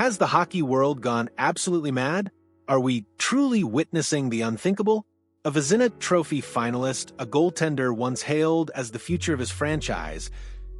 Has the hockey world gone absolutely mad? Are we truly witnessing the unthinkable? A Vezina Trophy finalist, a goaltender once hailed as the future of his franchise,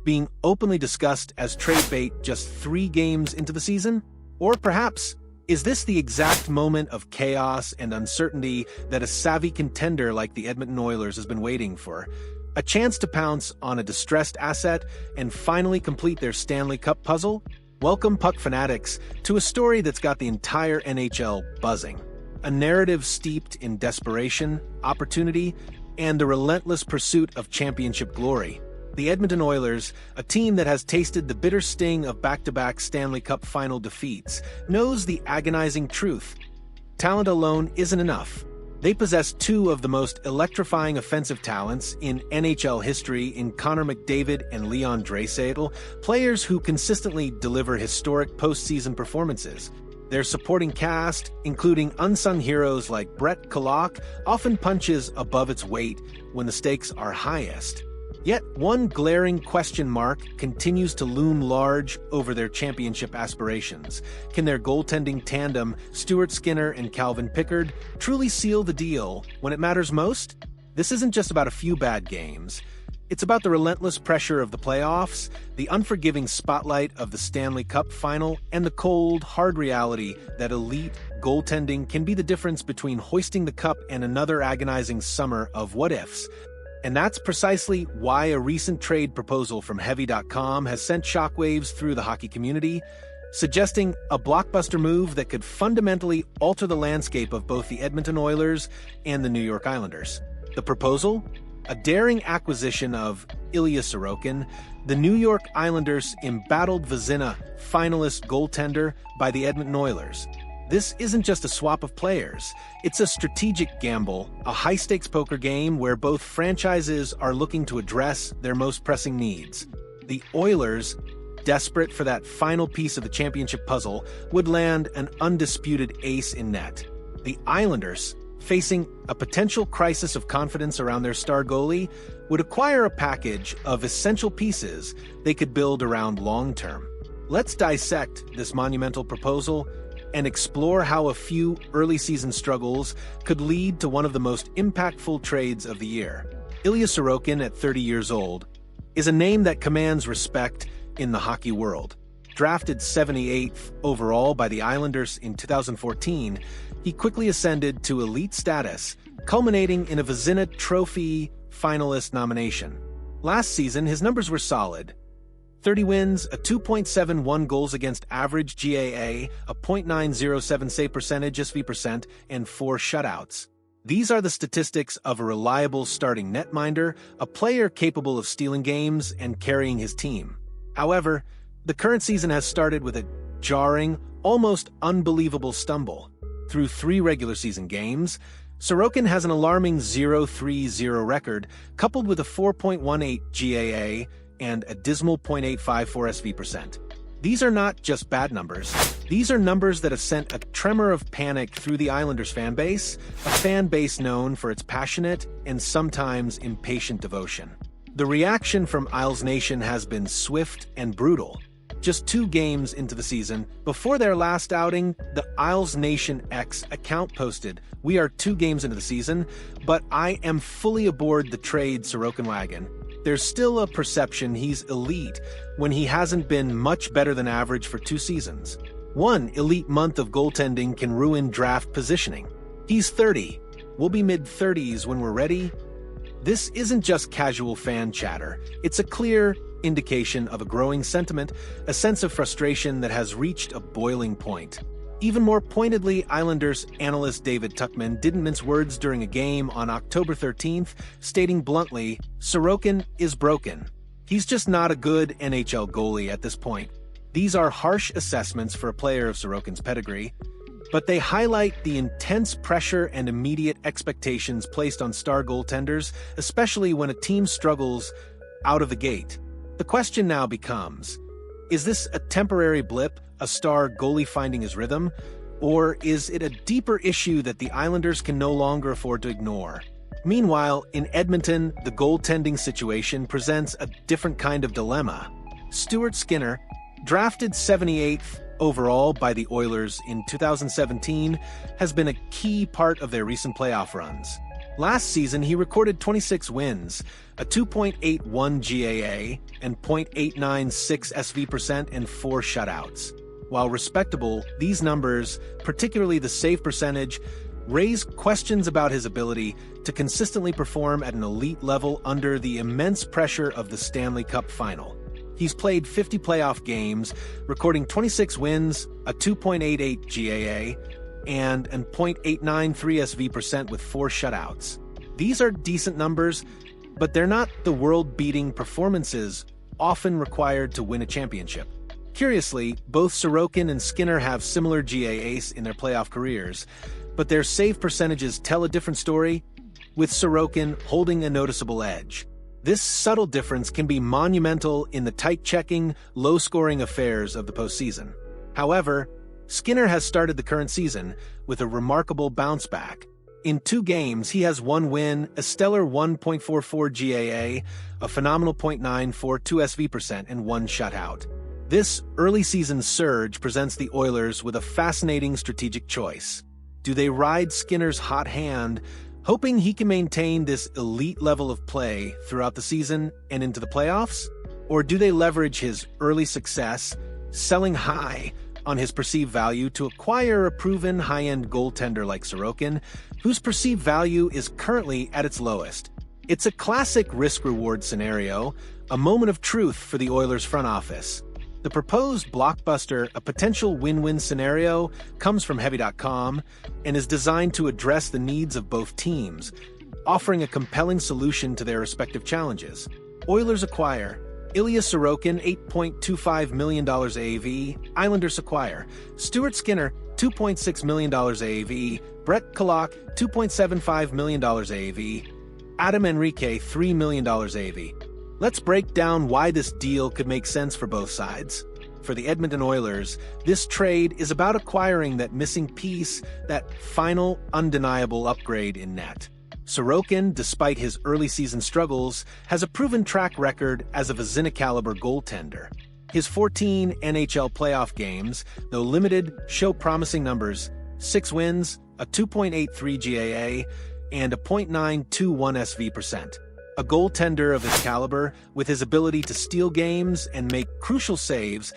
being openly discussed as trade bait just 3 games into the season? Or perhaps, is this the exact moment of chaos and uncertainty that a savvy contender like the Edmonton Oilers has been waiting for? A chance to pounce on a distressed asset and finally complete their Stanley Cup puzzle? Welcome, puck fanatics, to a story that's got the entire NHL buzzing. A narrative steeped in desperation, opportunity, and the relentless pursuit of championship glory. The Edmonton Oilers, a team that has tasted the bitter sting of back-to-back Stanley Cup final defeats, knows the agonizing truth. Talent alone isn't enough. They possess 2 of the most electrifying offensive talents in NHL history in Connor McDavid and Leon Draisaitl, players who consistently deliver historic postseason performances. Their supporting cast, including unsung heroes like Brett Kulak, often punches above its weight when the stakes are highest. Yet one glaring question mark continues to loom large over their championship aspirations. Can their goaltending tandem, Stuart Skinner and Calvin Pickard, truly seal the deal when it matters most? This isn't just about a few bad games. It's about the relentless pressure of the playoffs, the unforgiving spotlight of the Stanley Cup final, and the cold, hard reality that elite goaltending can be the difference between hoisting the cup and another agonizing summer of what-ifs. And that's precisely why a recent trade proposal from Heavy.com has sent shockwaves through the hockey community, suggesting a blockbuster move that could fundamentally alter the landscape of both the Edmonton Oilers and the New York Islanders. The proposal? A daring acquisition of Ilya Sorokin, the New York Islanders' embattled Vezina Finalist goaltender, by the Edmonton Oilers. This isn't just a swap of players. It's a strategic gamble, a high-stakes poker game where both franchises are looking to address their most pressing needs. The Oilers, desperate for that final piece of the championship puzzle, would land an undisputed ace in net. The Islanders, facing a potential crisis of confidence around their star goalie, would acquire a package of essential pieces they could build around long-term. Let's dissect this monumental proposal and explore how a few early-season struggles could lead to one of the most impactful trades of the year. Ilya Sorokin, at 30 years old, is a name that commands respect in the hockey world. Drafted 78th overall by the Islanders in 2014, he quickly ascended to elite status, culminating in a Vezina Trophy finalist nomination. Last season, his numbers were solid. 30 wins, a 2.71 goals against average GAA, a .907 save percentage SV%, and 4 shutouts. These are the statistics of a reliable starting netminder, a player capable of stealing games and carrying his team. However, the current season has started with a jarring, almost unbelievable stumble. Through 3 regular season games, Sorokin has an alarming 0-3-0 record, coupled with a 4.18 GAA and a dismal .854 SV%. These are not just bad numbers. These are numbers that have sent a tremor of panic through the Islanders fan base, a fan base known for its passionate and sometimes impatient devotion. The reaction from Isles Nation has been swift and brutal. Just 2 games into the season, before their last outing, the Isles Nation X account posted, "We are 2 games into the season, but I am fully aboard the trade Sorokin wagon. There's still a perception he's elite when he hasn't been much better than average for 2 seasons. One elite month of goaltending can ruin draft positioning. He's 30. We'll be mid-30s when we're ready." This isn't just casual fan chatter. It's a clear indication of a growing sentiment, a sense of frustration that has reached a boiling point. Even more pointedly, Islanders analyst David Tuchman didn't mince words during a game on October 13th, stating bluntly, "Sorokin is broken. He's just not a good NHL goalie at this point." These are harsh assessments for a player of Sorokin's pedigree, but they highlight the intense pressure and immediate expectations placed on star goaltenders, especially when a team struggles out of the gate. The question now becomes, is this a temporary blip, a star goalie finding his rhythm, or is it a deeper issue that the Islanders can no longer afford to ignore? Meanwhile, in Edmonton, the goaltending situation presents a different kind of dilemma. Stuart Skinner, drafted 78th overall by the Oilers in 2017 has been a key part of their recent playoff runs. Last season, he recorded 26 wins, a 2.81 GAA, and .896 SV% and 4 shutouts. While respectable, these numbers, particularly the save percentage, raise questions about his ability to consistently perform at an elite level under the immense pressure of the Stanley Cup Final. He's played 50 playoff games, recording 26 wins, a 2.88 GAA, and an .893 SV% with 4 shutouts. These are decent numbers, but they're not the world-beating performances often required to win a championship. Curiously, both Sorokin and Skinner have similar GAAs in their playoff careers, but their save percentages tell a different story, with Sorokin holding a noticeable edge. This subtle difference can be monumental in the tight-checking, low-scoring affairs of the postseason. However, Skinner has started the current season with a remarkable bounce-back. In 2 games, he has 1 win, a stellar 1.44 GAA, a phenomenal .942 SV%, and 1 shutout. This early-season surge presents the Oilers with a fascinating strategic choice. Do they ride Skinner's hot hand, hoping he can maintain this elite level of play throughout the season and into the playoffs? Or do they leverage his early success, selling high on his perceived value to acquire a proven high-end goaltender like Sorokin, whose perceived value is currently at its lowest? It's a classic risk-reward scenario, a moment of truth for the Oilers front office. The proposed blockbuster, a potential win-win scenario, comes from Heavy.com and is designed to address the needs of both teams, offering a compelling solution to their respective challenges. Oilers acquire Ilya Sorokin, $8.25 million AAV. Islanders acquire Stuart Skinner, $2.6 million AAV. Brett Kulak, $2.75 million AAV. Adam Enrique, $3 million AAV. Let's break down why this deal could make sense for both sides. For the Edmonton Oilers, this trade is about acquiring that missing piece, that final, undeniable upgrade in net. Sorokin, despite his early season struggles, has a proven track record as a Vezina-caliber goaltender. His 14 NHL playoff games, though limited, show promising numbers: 6 wins, a 2.83 GAA, and a .921 SV%. A goaltender of his caliber, with his ability to steal games and make crucial saves,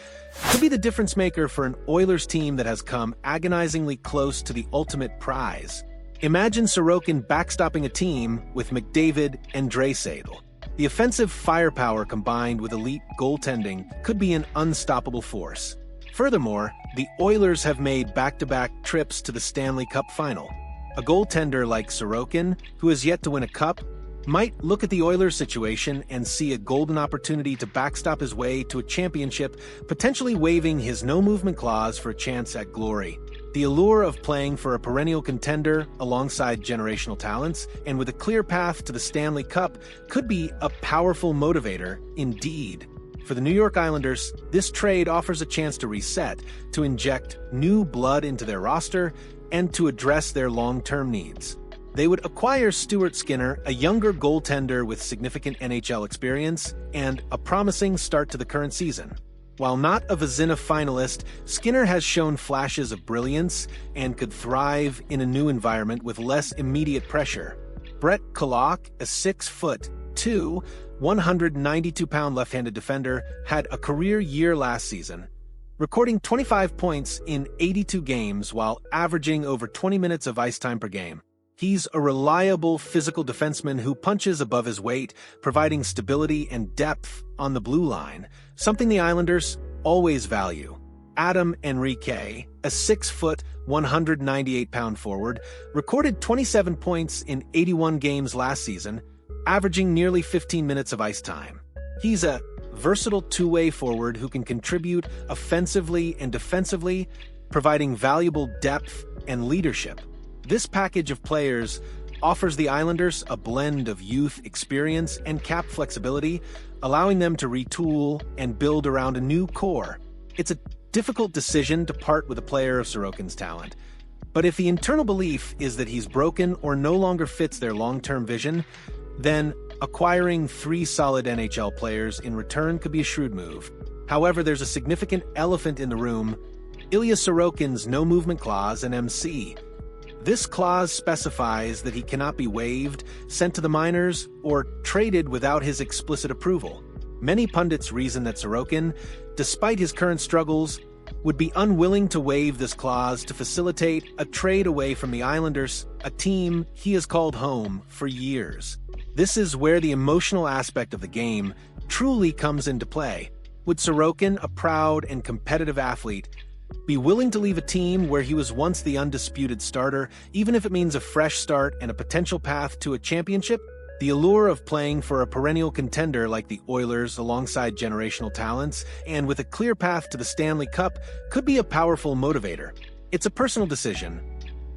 could be the difference maker for an Oilers team that has come agonizingly close to the ultimate prize. Imagine Sorokin backstopping a team with McDavid and Draisaitl. The offensive firepower combined with elite goaltending could be an unstoppable force. Furthermore, the Oilers have made back-to-back trips to the Stanley Cup Final. A goaltender like Sorokin, who has yet to win a cup, might look at the Oilers' situation and see a golden opportunity to backstop his way to a championship, potentially waiving his no-movement clause for a chance at glory. The allure of playing for a perennial contender alongside generational talents and with a clear path to the Stanley Cup could be a powerful motivator indeed. For the New York Islanders, this trade offers a chance to reset, to inject new blood into their roster, and to address their long-term needs. They would acquire Stuart Skinner, a younger goaltender with significant NHL experience and a promising start to the current season. While not a Vezina finalist, Skinner has shown flashes of brilliance and could thrive in a new environment with less immediate pressure. Brett Kulak, a 6'2", 192-pound left-handed defender, had a career year last season, recording 25 points in 82 games while averaging over 20 minutes of ice time per game. He's a reliable physical defenseman who punches above his weight, providing stability and depth on the blue line, something the Islanders always value. Adam Enrique, a 198-pound forward, recorded 27 points in 81 games last season, averaging nearly 15 minutes of ice time. He's a versatile two-way forward who can contribute offensively and defensively, providing valuable depth and leadership. This package of players offers the Islanders a blend of youth, experience, and cap flexibility, allowing them to retool and build around a new core. It's a difficult decision to part with a player of Sorokin's talent, but if the internal belief is that he's broken or no longer fits their long-term vision, then acquiring 3 solid NHL players in return could be a shrewd move. However, there's a significant elephant in the room: Ilya Sorokin's no-movement clause and MC. This clause specifies that he cannot be waived, sent to the minors, or traded without his explicit approval. Many pundits reason that Sorokin, despite his current struggles, would be unwilling to waive this clause to facilitate a trade away from the Islanders, a team he has called home for years. This is where the emotional aspect of the game truly comes into play. Would Sorokin, a proud and competitive athlete, be willing to leave a team where he was once the undisputed starter, even if it means a fresh start and a potential path to a championship? The allure of playing for a perennial contender like the Oilers alongside generational talents and with a clear path to the Stanley Cup could be a powerful motivator. It's a personal decision,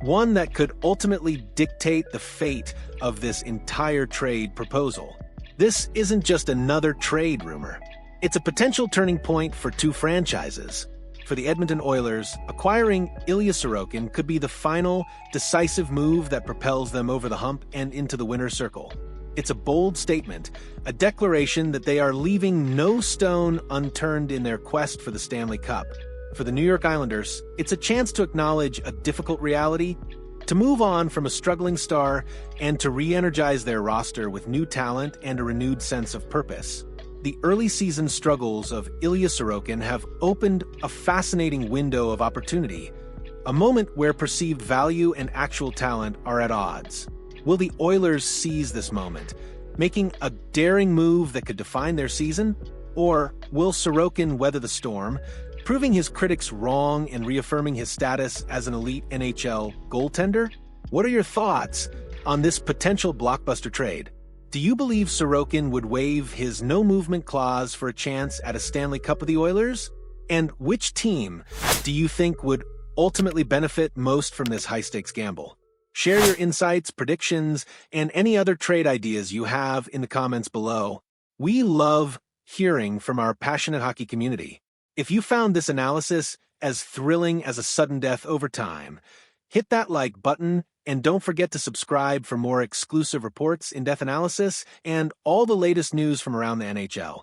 one that could ultimately dictate the fate of this entire trade proposal. This isn't just another trade rumor. It's a potential turning point for two franchises. For the Edmonton Oilers, acquiring Ilya Sorokin could be the final, decisive move that propels them over the hump and into the winner's circle. It's a bold statement, a declaration that they are leaving no stone unturned in their quest for the Stanley Cup. For the New York Islanders, it's a chance to acknowledge a difficult reality, to move on from a struggling star, and to re-energize their roster with new talent and a renewed sense of purpose. The early season struggles of Ilya Sorokin have opened a fascinating window of opportunity, a moment where perceived value and actual talent are at odds. Will the Oilers seize this moment, making a daring move that could define their season? Or will Sorokin weather the storm, proving his critics wrong and reaffirming his status as an elite NHL goaltender? What are your thoughts on this potential blockbuster trade? Do you believe Sorokin would waive his no-movement clause for a chance at a Stanley Cup with the Oilers? And which team do you think would ultimately benefit most from this high-stakes gamble? Share your insights, predictions, and any other trade ideas you have in the comments below. We love hearing from our passionate hockey community. If you found this analysis as thrilling as a sudden death over time, hit that like button. And don't forget to subscribe for more exclusive reports, in-depth analysis, and all the latest news from around the NHL.